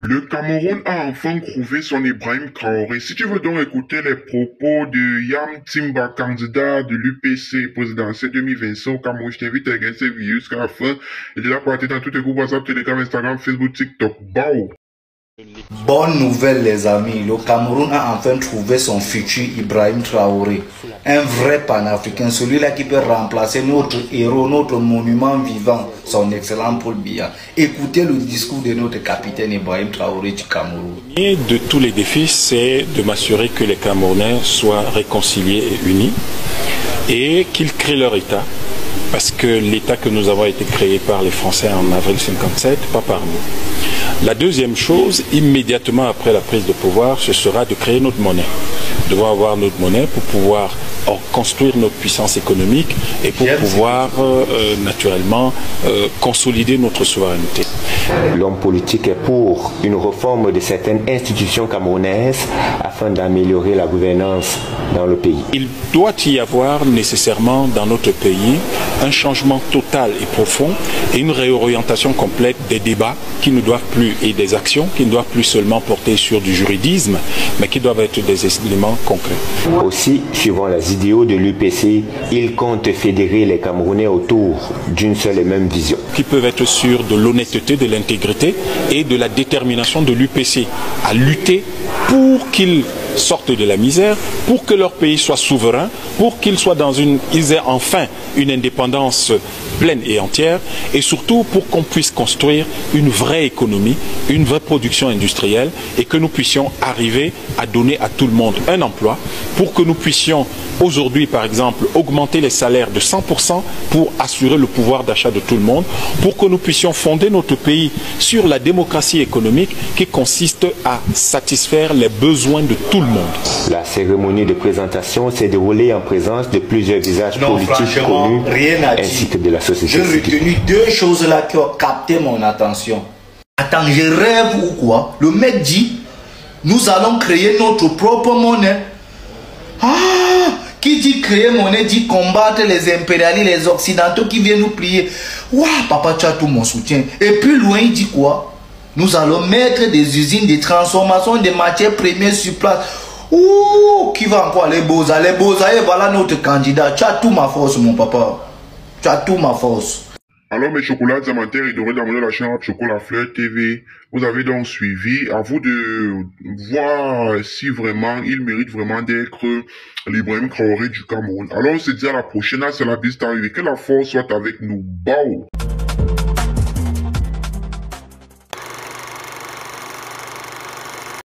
Le Cameroun a enfin trouvé son Ibrahim Traoré. Si tu veux donc écouter les propos de Yam Timba, candidat de l'UPC présidentiel 2025 au Cameroun, je t'invite à regarder cette vidéo jusqu'à la fin. Et de là partir dans tous les groupes WhatsApp, Telegram, Instagram, Facebook, TikTok. Bao! Bonne nouvelle les amis, le Cameroun a enfin trouvé son futur Ibrahim Traoré. Un vrai panafricain, celui-là qui peut remplacer notre héros, notre monument vivant, son excellent Paul Biya. Écoutez le discours de notre capitaine Ibrahim Traoré du Cameroun. Et de tous les défis, c'est de m'assurer que les Camerounais soient réconciliés et unis et qu'ils créent leur État. Parce que l'État que nous avons été créé par les Français en avril 57, pas par nous. La deuxième chose, immédiatement après la prise de pouvoir, ce sera de créer notre monnaie. Nous devons avoir notre monnaie pour pouvoir construire notre puissance économique et pour pouvoir naturellement consolider notre souveraineté. L'homme politique est pour une réforme de certaines institutions camerounaises afin d'améliorer la gouvernance dans le pays. Il doit y avoir nécessairement dans notre pays un changement total et profond et une réorientation complète des débats qui ne doivent plus, et des actions qui ne doivent plus seulement porter sur du juridisme, mais qui doivent être des éléments concrets. Aussi, suivant les idéaux de l'UPC, il compte fédérer les Camerounais autour d'une seule et même vision. Qui peuvent être sûrs de l'honnêteté, de l'intégrité et de la détermination de l'UPC à lutter pour qu'ils sortent de la misère, pour que leur pays soit souverain, pour qu'ils aient enfin une indépendance pleine et entière, et surtout pour qu'on puisse construire une vraie économie, une vraie production industrielle, et que nous puissions arriver à donner à tout le monde un emploi, pour que nous puissions aujourd'hui, par exemple, augmenter les salaires de 100% pour assurer le pouvoir d'achat de tout le monde, pour que nous puissions fonder notre pays sur la démocratie économique qui consiste à satisfaire les besoins de tout le monde. La cérémonie de présentation s'est déroulée en présence de plusieurs visages politiques connus ainsi que de la société civile. J'ai retenu deux choses là qui ont capté mon attention. Attends, je rêve ou quoi? Le mec dit, nous allons créer notre propre monnaie. Ah! Qui dit créer monnaie dit combattre les impérialistes, les occidentaux qui viennent nous plier. Waouh, papa, tu as tout mon soutien. Et plus loin, il dit quoi? Nous allons mettre des usines de transformation des matières premières sur place. Ouh, qui va encore les Beaux-Arts? Les Beaux-Arts, et voilà notre candidat. Tu as tout ma force, mon papa. Tu as tout ma force. Alors mes chocolats diamantaires et dorés d'abonner à la chaîne Chocolat Fleur TV, vous avez donc suivi. À vous de voir si vraiment il mérite vraiment d'être l'Ibrahim Traoré du Cameroun. Alors on se dit à la prochaine, c'est la bise arrivée. Que la force soit avec nous. Bao!